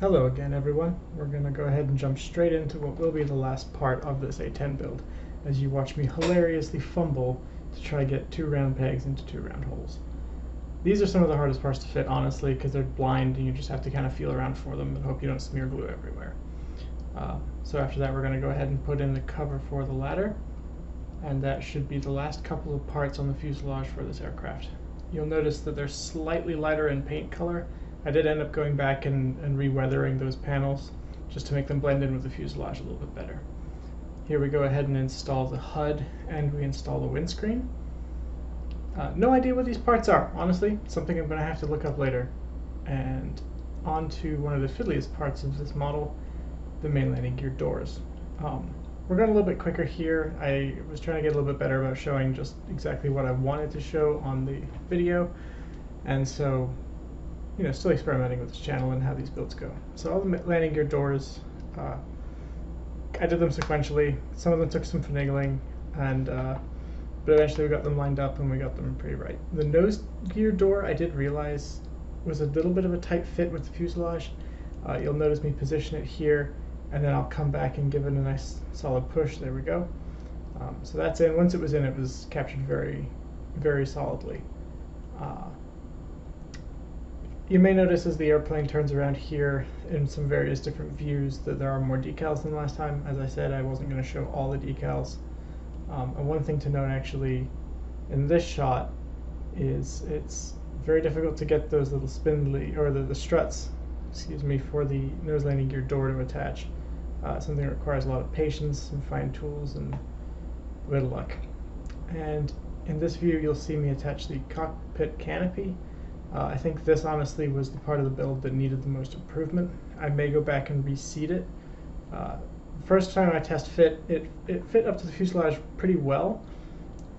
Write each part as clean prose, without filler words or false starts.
Hello again, everyone. We're going to go ahead and jump straight into what will be the last part of this A10 build, as you watch me hilariously fumble to try to get 2 round pegs into 2 round holes. These are some of the hardest parts to fit, honestly, because they're blind and you just have to kind of feel around for them and hope you don't smear glue everywhere. So after that, we're going to go ahead and put in the cover for the ladder, and that should be the last couple of parts on the fuselage for this aircraft. You'll notice that they're slightly lighter in paint color. I did end up going back and re-weathering those panels just to make them blend in with the fuselage a little bit better. Here we go ahead and install the HUD and we install the windscreen. No idea what these parts are, honestly. Something I'm going to have to look up later. And on to one of the fiddliest parts of this model, the main landing gear doors. We're going a little bit quicker here. I was trying to get a little bit better about showing just exactly what I wanted to show on the video, and so still experimenting with this channel and how these builds go. So all the landing gear doors, I did them sequentially. Some of them took some finagling, and but eventually we got them lined up and we got them pretty right. The nose gear door, I did realize, was a little bit of a tight fit with the fuselage. You'll notice me position it here, and then I'll come back and give it a nice solid push. There we go. So that's in. Once it was in, it was captured very, very solidly. You may notice as the airplane turns around here in some various different views that there are more decals than last time. As I said, I wasn't going to show all the decals. And one thing to note actually in this shot is it's very difficult to get those little spindly, or the struts, excuse me, for the nose landing gear door to attach. Something that requires a lot of patience, some fine tools, and a bit of luck. And in this view, you'll see me attach the cockpit canopy. I think this honestly was the part of the build that needed the most improvement. I may go back and reseat it. First time I test fit, it fit up to the fuselage pretty well,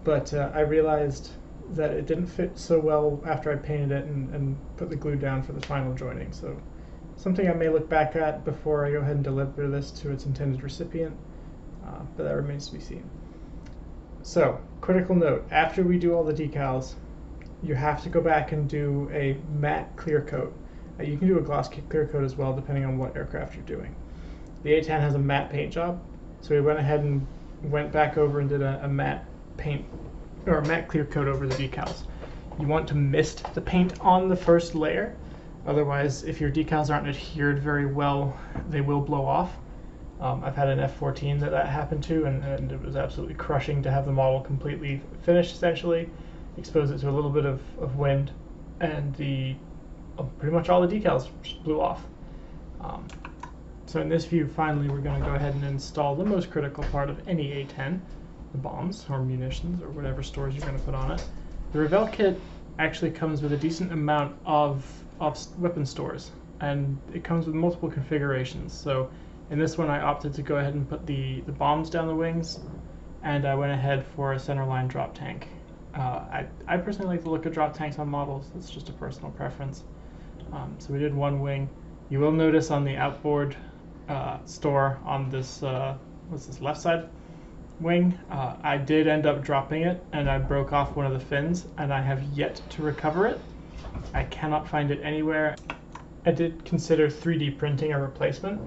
but I realized that it didn't fit so well after I painted it and put the glue down for the final joining. So something I may look back at before I go ahead and deliver this to its intended recipient, but that remains to be seen. So, critical note, after we do all the decals, you have to go back and do a matte clear coat. You can do a gloss clear coat as well, depending on what aircraft you're doing. The A10 has a matte paint job, so we went ahead and went back over and did a matte paint, or a matte clear coat over the decals. You want to mist the paint on the first layer, otherwise if your decals aren't adhered very well, they will blow off. I've had an F-14 that happened to, and it was absolutely crushing to have the model completely finished, essentially, expose it to a little bit of wind, and pretty much all the decals just blew off. So in this view, finally, we're going to go ahead and install the most critical part of any A10, the bombs or munitions or whatever stores you're going to put on it. The Revell kit actually comes with a decent amount of weapon stores, and it comes with multiple configurations. So in this one, I opted to go ahead and put the bombs down the wings, and I went ahead for a centerline drop tank. I personally like the look of drop tanks on models. It's just a personal preference. So we did one wing. You will notice on the outboard store on this, what's this, left side wing, I did end up dropping it, and I broke off one of the fins, and I have yet to recover it. I cannot find it anywhere. I did consider 3D printing a replacement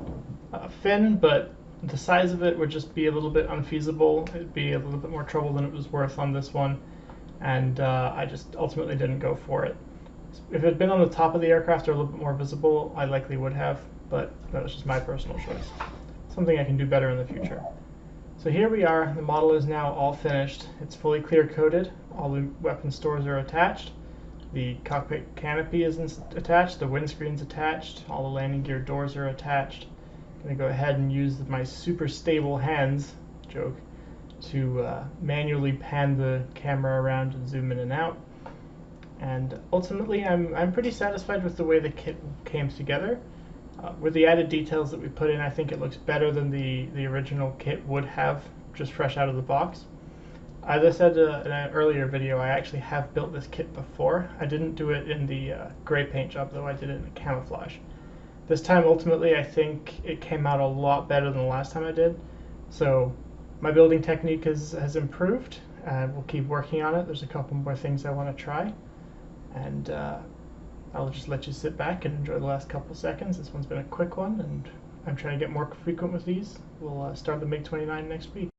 fin, but the size of it would just be a little bit unfeasible. It'd be a little bit more trouble than it was worth on this one, and I just ultimately didn't go for it. If it had been on the top of the aircraft or a little bit more visible, I likely would have, but that was just my personal choice. Something I can do better in the future. So here we are. The model is now all finished. It's fully clear coated. All the weapon stores are attached. The cockpit canopy is attached. The windscreen's attached. All the landing gear doors are attached. I'm going to go ahead and use my super stable hands, joke, to manually pan the camera around and zoom in and out. And ultimately, I'm pretty satisfied with the way the kit came together. With the added details that we put in, I think it looks better than the original kit would have, just fresh out of the box. As I said in an earlier video, I actually have built this kit before. I didn't do it in the gray paint job, though I did it in the camouflage. This time, ultimately, I think it came out a lot better than the last time I did. So my building technique has improved, and we'll keep working on it. There's a couple more things I want to try. And I'll just let you sit back and enjoy the last couple seconds. This one's been a quick one, and I'm trying to get more frequent with these. We'll start the MiG-29 next week.